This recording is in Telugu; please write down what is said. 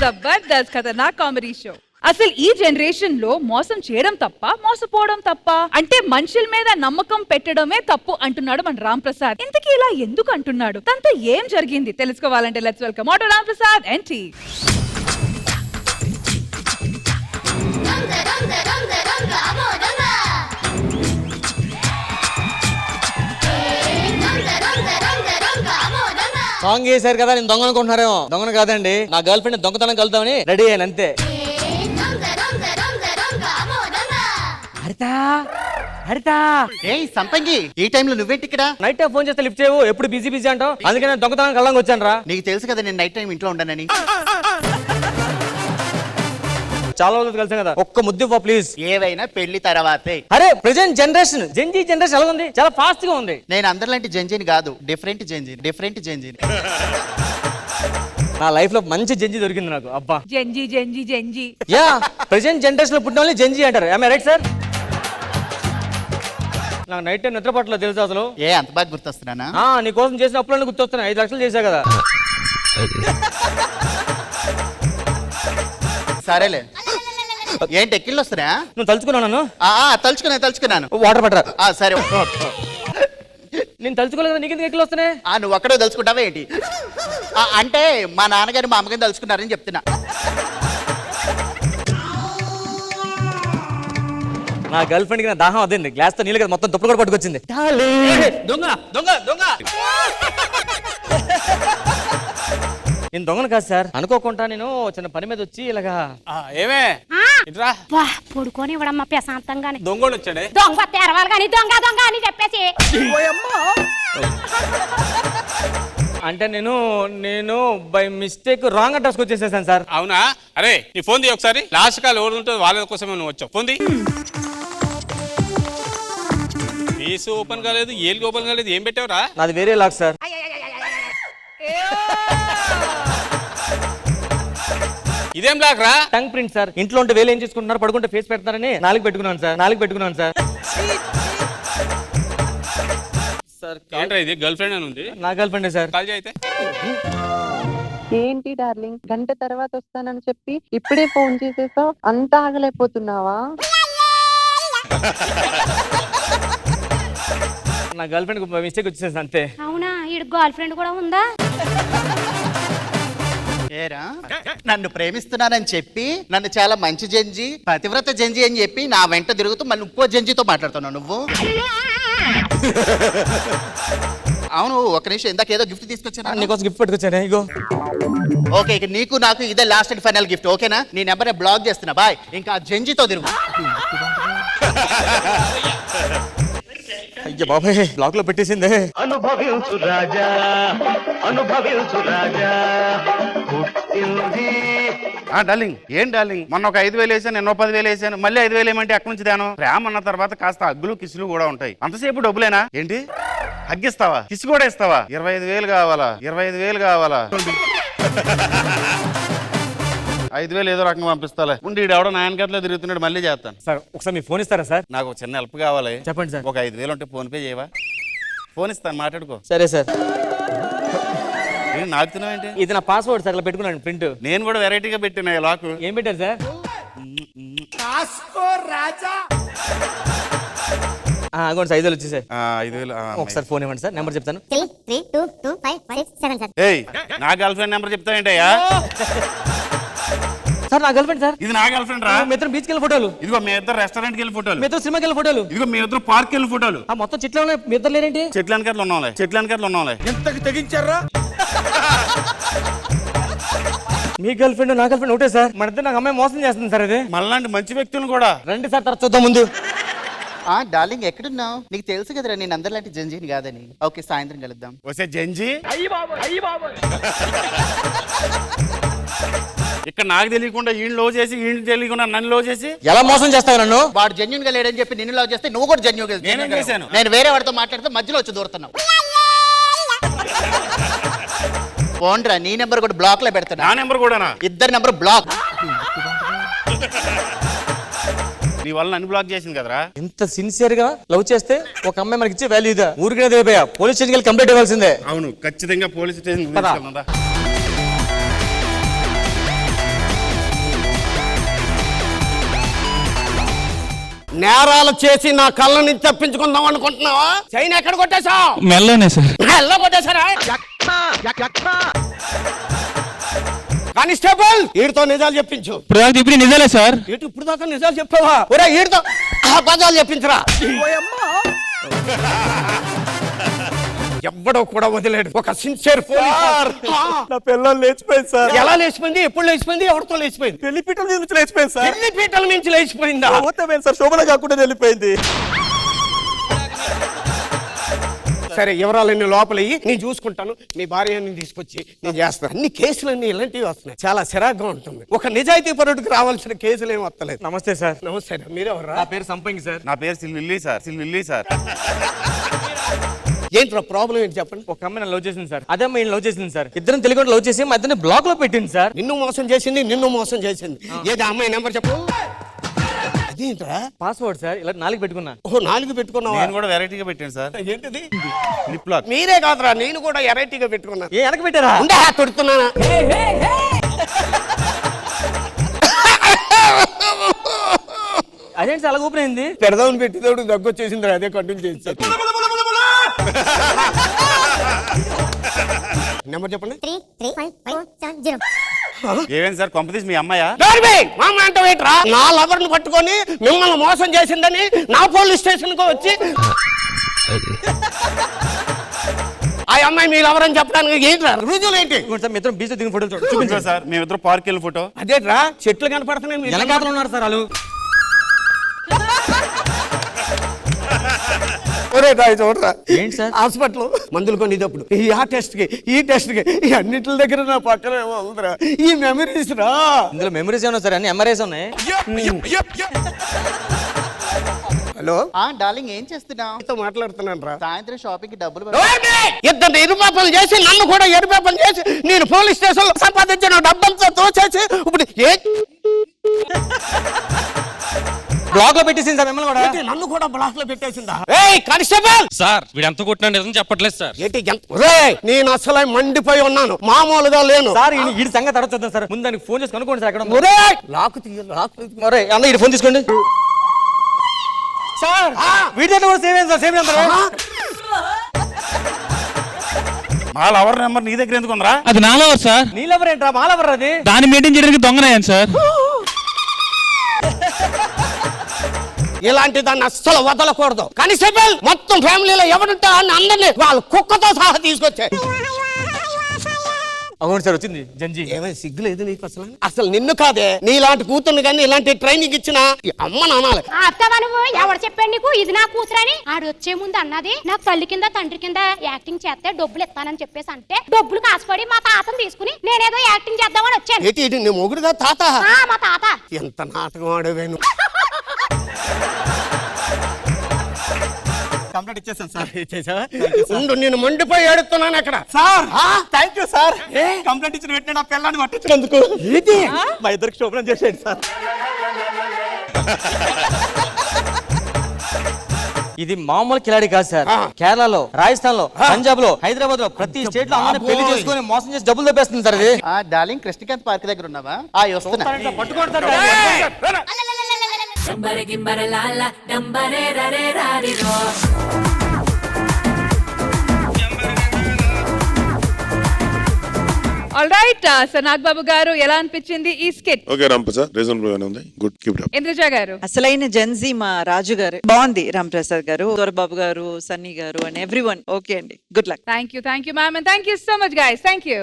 జబర్దస్త్ ఖతర్నాక్ కామెడీ షో. అసలు ఈ జనరేషన్ లో మోసం చేయడం తప్ప, మోసపోవడం తప్ప? అంటే మనుషుల మీద నమ్మకం పెట్టడమే తప్పు అంటున్నాడు మన రామ్ ప్రసాద్. ఇంతకీ ఇలా ఎందుకు అంటున్నాడు? తనతో ఏం జరిగింది తెలుసుకోవాలంటే let's welcome auto Ram Prasad NT. Song చేశారు కదా, నేను దొంగ అనుకుంటున్నారేమో. దొంగను కాదండి, నా గర్ల్ ఫ్రెండ్ దొంగతనం కలుద్దామని రెడీ అయ్యాను అంతే. హరితా హరితా, ఏయ్ సంపంగి, ఈ టైంలో నువ్వేంటి ఇక్కడ? నైట్ టైం ఫోన్ చేస్తే లిఫ్ట్ చేయవు, ఎప్పుడు బిజీ బిజీ అంటావు. అందుకే నేను దొంగతనం కళ్ళంగా వచ్చాను రా. నీకు తెలుసు కదా నేను నైట్ టైం ఇంట్లో ఉండనని. చాలా రోజులు కలిసాం కదా, ఒక్క ముద్దు ఇవ్వ ప్లీజ్. ఏవైనా పెళ్లి తర్వాతే. అరే ప్రెజెంట్ జనరేషన్, జెన్జీ జనరేషన్ ఎలా ఉంది? చాలా ఫాస్ట్ గా ఉంది. నేను అందరిలాంటి జంజీని కాదు, డిఫరెంట్ జంజీని. నా లైఫ్ లో మంచి జెన్జీ దొరికింది నాకు. అబ్బా, Gen Z Gen Z Gen Z. Yeah, present generation లో పుట్టిన వాళ్ళని జెన్జీ అంటారు. I right sir? నాకు నైట్ టైం నిద్ర పట్టలేదు తెలుసా అసలు. ఏ అంత బాగా గుర్తొస్తున్నానా? నీ కోసం చేసిన అప్పులన్నీ గుర్తొస్తున్నాయి. 5 లక్షలు చేశా కదా. సరేలే, ఏంటి ఎక్కిళ్ళు వస్తున్నా? నువ్వు తలుచుకున్నాను. తలుచుకున్నాను. వాటర్ పట్టరా? సరే. నేను తలుచుకోలేదు, నీకెందుకు ఎక్కిళ్ళు వస్తున్నాయి? నువ్వు ఒక్కడో తలుచుకుంటావా ఏంటి? అంటే మా నాన్నగారు మా అమ్మగారిని తలుచుకున్నారని చెప్తున్నా. నా గర్ల్ ఫ్రెండ్ కి నా దాహం అదేంది, గ్లాస్ తో నీళ్ళు కదా మొత్తం దుప్పలు కూడా పట్టుకొచ్చింది. దొంగ దొంగ దొంగ. నేను దొంగను కాదు సార్, అనుకోకుండా నేను చిన్న పని మీద వచ్చి ఇలాగా. ఏమే పడుకొని ఇవ్వడమ్మా ప్రశాంతంగానే. దొంగోడు వచ్చాడే. దొంగ తెరవాలి కానీ దొంగ దొంగ అని చెప్పేసి. అంటే నేను బై మిస్టేక్ రాంగ్ అడ్రస్ వచ్చేసేసాను సార్. అవునా? అరే నీ ఫోన్ తీ ఒకసారి. లాస్ట్ కాల్ ఎవరు ఉంటుంది వాళ్ళ కోసమే నువ్వు వచ్చావు. ఫోన్ తీ. ఫేస్ ఓపెన్ కాలేదు, ఏలికి ఓపెన్ కాలేదు, ఏం పెట్టావురా? నాది వేరే లాక్ సార్. ఇదేం లాక్ రా? Tongue print sir. ఇంట్లో ఉంటే వేలు ఏం చేసుకుంటున్నారు, పడుకుంటే ఫేస్ పెడతారని నాలుగు పెట్టుకున్నాను సార్. సార్ ఏంట్రా ఇది? గర్ల్ ఫ్రెండ్ అని ఉంది. నా గర్ల్ ఫ్రెండ్ సార్. కాల్ చేయితే. ఏంటి డార్లింగ్, గంట తర్వాత వస్తానని చెప్పి ఇప్పుడే ఫోన్ చేసేసావు? అంత ఆగలేకపోతున్నావా? నా గర్ల్ ఫ్రెండ్ మిస్టేక్ వచ్చేసేసి అంతే. అవునా? ఈడు గర్ల్ ఫ్రెండ్ కూడా ఉందా? ఏరా, నన్ను ప్రేమిస్తున్నానని చెప్పి నన్ను చాలా మంచి జంజి, పతివ్రత జంజి అని చెప్పి నా వెంట తిరుగుతూ మళ్ళీ ఇంకో జంజితో మాట్లాడుతున్నావు నువ్వు. అవును, ఒక నిమిషం, ఇందాక ఏదో గిఫ్ట్ తీసుకొచ్చాను. నీకోసం గిఫ్ట్ పెట్టుకొచ్చానే, ఇగో. ఓకే, ఇక నీకు నాకు ఇదే లాస్ట్ అండ్ ఫైనల్ గిఫ్ట్, ఓకేనా? నీ నెంబర్ బ్లాక్ చేస్తున్నా, బాయ్. ఇంకా ఆ జంజితో తిరుగు. అయ్య బాబాయ్, బ్లాక్ లో పెట్టేసిందే. అనుభవించు రాజా. డార్లింగ్, ఏం డార్లింగ్, మొన్న ఒక 5,000 వేసాను, ఎన్నో 10,000 వేసాను, మళ్ళీ 5,000 ఏమంటే అక్కడి నుంచి దాను. ప్రేమ అన్న తర్వాత కాస్త అగ్గులు కిసులు కూడా ఉంటాయి. అంతసేపు డబ్బులేనా ఏంటి? హగ్గిస్తావా? కిసు కూడా ఇస్తావా? 25,000 కావాలా? 25,000 కావాలా? 5,000 ఏదో రకంగా పంపిస్తాలే. ఉండి ఎవడో నాయనకట్లో తిరుగుతున్నాడు, మళ్ళీ చేస్తాను. సార్ ఒకసారి మీ ఫోన్ ఇస్తారా సార్? నాకు ఒక చిన్న హెల్ప్ కావాలి. చెప్పండి సార్. ఒక 5,000 ఉంటే ఫోన్ పే చేయవా? ఫోన్ ఇస్తాను, మాట్లాడుకో. సరే సార్. నాకుతున్నావు ఏంటి? ఇది నా పాస్వర్డ్ సార్, ఇలా పెట్టుకున్నాను ప్రింట్. నేను కూడా వెరైటీగా పెట్టినా లాక్. ఏం పెట్టారు సార్? అగోండి 5,000 వచ్చేసాయి. 5,000. ఒకసారి ఫోన్ ఇవ్వండి సార్, నెంబర్ చెప్తాను. 3322556 7 ఏయ్, నా గర్ల్ ఫ్రెండ్ నెంబర్ చెప్తావేంటయ్యా? సార్ నా గర్ల్ ఫ్రెండ్ సార్. ఇది నా గర్ల్ ఫ్రెండ్ రా. మీ ఇద్దరు బీచ్కి వెళ్ళి ఫోటోలు. ఇదిగో మీ ఇద్దరు రెస్టారెంట్కి వెళ్ళి ఫోటోలు. మీ ఇద్దరు సినిమాకి వెళ్ళి ఫోటోలు. ఇదిగో మీ ఇద్దరు పార్క్ వెళ్ళి ఫోటోలు. మొత్తం చెట్లు ఉన్నాయి, మీ ఇద్దరు లేరేంటి? చెట్ల వెనకట్లు ఉన్నాంలే. ఎంతకి తెగించారా? మీ గర్ల్ ఫ్రెండ్ నా గర్ల్ ఫ్రెండ్ ఒకటే సార్. మన ఇద్దరు నాకు అమ్మాయి మోసం చేస్తుంది సార్. ఇది మళ్ళాంటి మంచి వ్యక్తులను కూడా రండి సార్, తర్వాత చూద్దాం ముందు. డార్లింగ్ ఎక్కడున్నావు? నీకు తెలుసు కదరా నేను అందరిలాంటి జంజీని కాదని. ఓకే, సాయంత్రం కలుద్దాం. వస్తే జంజీ ఇక్కడ నాకు తెలియకుండా ఈయన లో చేసి, ఈయన తెలియకుండా నన్ను లో చేసి ఎలా మోసం చేస్తావు నన్ను? వాడు జెన్యూన్ గా లేడని చెప్పి నిన్ను లవ్ చేస్తే నువ్వు కూడా జెన్యూన్ గా. నేనేం చేశాను? నేను వేరే వాడితో మాట్లాడితే మధ్యలో వచ్చి దూరుతున్నావు. ఫోన్రా, నీ నెంబర్ కూడా బ్లాక్ లో పెడతాను. నా నెంబర్ కూడా, ఇద్దరు నెంబర్ బ్లాక్. నీ వల్ల నన్ను బ్లాక్ చేసింది కదరా. ఇంత సిన్సియర్ గా లవ్ చేస్తే ఒక అమ్మాయి మనకి ఇచ్చే వాల్యూ ఇదా? ఊరికే తెలిపోయా, పోలీస్ స్టేషన్కి వెళ్ళి కంప్లైంట్ ఇవ్వాల్సిందే. అవును, ఖచ్చితంగా పోలీస్ స్టేషన్. నేరాలు చేసి నా కళ్ళ నుంచి తప్పించుకుందాం అనుకుంటున్నావా? చైన్ ఎక్కడ కొట్టేశావు? మెల్లోనే సార్. మెల్ల కొట్టేశారా? కానిస్టేబుల్, వీడితో నిజాలు చెప్పించు. ఇప్పుడు నిజాలే సార్. ఇప్పుడు దాకా నిజాలు చెప్పావా? ఒరే వీడితో అబద్ధాలు చెప్పించరా. ఎవ్వడో కూడా వదిలేడు. ఒక సిన్సియర్ నా పిల్లలు లేచిపోయింది సార్. ఎలా లేచిపోయింది? ఎప్పుడు లేచిపోయింది? ఎవరితో లేచిపోయింది? పెళ్లి పీటల నుంచి లేచిపోయింది సార్. పెళ్లి పీటల నుంచి లేచిపోయిందా? సార్ శోభన కాకుండా వెళ్ళిపోయింది. సరే, వివరాలన్నీ లోపల నేను చూసుకుంటాను. మీ భార్యని తీసుకొచ్చి నేను చేస్తాను. అన్ని కేసులన్నీ ఇలాంటివి వస్తున్నాయి. చాలా చిరాగ్గా ఉంటుంది. ఒక నిజాయితీ పరుడికి రావాల్సిన కేసులు ఏమి వస్తలేదు. నమస్తే సార్. నమస్తే. మీరెవరా? నా పేరు సంపంగి సార్. నా పేరు సిల్లిల్లి సార్. ఏంట్రా ప్రాబ్లం ఏంటి చెప్పండి. ఒక అమ్మాయి లవ్ చేసింది సార్. అదే అమ్మాయి లవ్ చేసింది సార్. ఇద్దరం తెలియకుండా లవ్ చేసి మా ఇద్దరిని బ్లాక్ లో పెట్టింది సార్. నిన్ను మోసం చేసింది. ఏది అమ్మాయి నెంబర్ చెప్పు. అదేంట్రా? Password sir. ఇలా 4 పెట్టుకున్నా. ఓహో, 4 పెట్టుకున్నావా? నేను కూడా వెరైటీగా పెట్టాను సార్. ఏంటిది? Lip lock. మీరే కాదురా, నేను కూడా వెరైటీగా పెట్టుకున్నాను. ఏ వెనక పెట్టారా? ఉండే తొడుతున్నానా? అదేంటి సార్ అలా ఓపెన్ అయింది? పెడదామని పెట్టినప్పుడు దగ్గు వచ్చేసింది. అదే కంటిన్యూ చేసి నెంబర్ చెప్పండి. 33557 ఏమేంటి సార్ కొంపతీసి మీ అమ్మాయా? మామ అంటే ఏంట్రా? నా లవర్ని పట్టుకొని మిమ్మల్ని మోసం చేసిందని నా పోలీస్ స్టేషన్ కు వచ్చి ఆ అమ్మాయి మీ లవర్ అని చెప్పడానికి ఏంట్రా రుజువులు ఏంటి? సార్ మీ ఇద్దరం బీచ్ దిగిన ఫోటోలు చూపించండి సార్. మేమిద్దరు పార్క్ వెళ్ళిన ఫోటో. అదేట్రా చెట్లు కనపడుతున్నాయి. వెనకాతలు ఉన్నారు సార్ వాళ్ళు. చూడరా ఏంటి సార్? హాస్పిటల్ మందులు కొనేటప్పుడు ఆ టెస్ట్ కి ఈ టెస్ట్ కి ఈ అన్నిటి దగ్గర నా పక్కన ఉందిరా ఈ మెమరీస్ రా. ఇందులో మెమరీస్ ఏమన్నా సార్? అన్ని ఎంఆర్ఐస్ ఉన్నాయి. హలో డార్లింగ్ ఏం చేస్తున్నావు? మాట్లాడుతున్నాను రా. సాయంత్రం షాపింగ్ కి డబ్బులు ఇద్దరు ఎరుపాపలు చేసి నన్ను కూడా ఎరుపాపలు చేసి నేను పోలీస్ స్టేషన్ లో సంపాదించిన డబ్బంతా తోచేసి ఇప్పుడు బ్లాక్ లో పెట్టేసింది సార్ మిమ్మల్ని కూడా. నన్ను కూడా బ్లాక్ లో పెట్టేసిందా? ఏయ్ కానిస్టేబుల్ సార్ వీడు ఎంత కొట్టినా నిజం చెప్పట్లేదు సార్. నేను అసలు మండిపోయి ఉన్నాను, మామూలుగా లేను సార్. ఈ సంగతి అడగొద్దాం సార్. ముందు దానికి ఫోన్ చేసి కనుక్కోండి సార్. ఎక్కడ లాకు తీయ అరే అన్న ఈ ఫోన్ తీసుకోండి సార్. వీడి దగ్గర కూడా సేవ్ అయింది సార్. Save number. మా లవర్ నెంబర్ నీ దగ్గర ఎందుకు ఉందిరా? అది నా లవర్ సార్. నీ లవర్ ఏంట్రా? మా లవర్ అది. దాన్ని మెయింటైన్ చేయడానికి దొంగనయ్యాను సార్. ఇలాంటి దాన్ని అస్సలు వదలకూడదు. కానిస్టేబుల్ మొత్తం ఫ్యామిలీలో ఎవరుంటా అని అందరినీ వాళ్ళ కుక్కతో సహా తీసుకొచ్చాయి. అవును సార్ వచ్చింది జంజీ. ఏమైనా సిగ్గులేదు నీకు అసలు? అసలు నిన్ను కాదే నీలాంటి కూతుర్ని కానీ ఇలాంటి ట్రైనింగ్ ఇచ్చిన అమ్మ నానాలి. అత్తవా నువ్వు? ఎవడు చెప్పాడు నీకు ఇది నా కూతురని? ఆడు వచ్చే ముందు అన్నది నాకు తల్లి కింద తండ్రి కింద యాక్టింగ్ చేస్తే డబ్బులు ఇస్తానని చెప్పేసి అంటే డబ్బులు కాసుపడి మా తాతను తీసుకుని నేనేదో యాక్టింగ్ చేద్దామని వచ్చాను. ఏంటి నీ మొగుడుగా తాత? మా తాత. ఎంత నాటకం ఆడవేను. కంప్లీట్ ఇచ్చేసాను సార్. ఉండు, నేను మండిపోయి ఏడుతున్నాను అక్కడ. Sir thank you sir. Complaint ఇచ్చిన వెంటనే నా పిల్లాన్ని పట్టించినందుకు మా ఇద్దరికి శోభనం చేసేయండి సార్. ఇది మామూలు కిలాడి కాదు సార్. కేరళలో, రాజస్థాన్ లో, పంజాబ్ లో, హైదరాబాద్ లో ప్రతి స్టేట్ లో అమ్మాయిని పెళ్లి చేసుకుని మోసం చేసి డబ్బులు తప్పేస్తుంది సార్ ఇది. డార్లింగ్ కృష్ణకాంత్ పార్క్ దగ్గర ఉన్నావా? వస్తున్నా. ఆల్ రైట్ సో నాగబాబు గారు ఎలా అనిపించింది ఈ స్కిట్? ఓకే రాంప్రసాద్ రీజనబుల్ గానే ఉంది. Good keep it up. Indraja గారు అసలైన జెన్జీ మా రాజు గారు బాగుంది. రాంప్రసాద్ గారు, దొరబాబు గారు, సన్నీ గారు అండ్ ఎవ్రీవన్ ఓకే అండి. Good luck. Thank you ma'am and thank you so much guys. Thank you.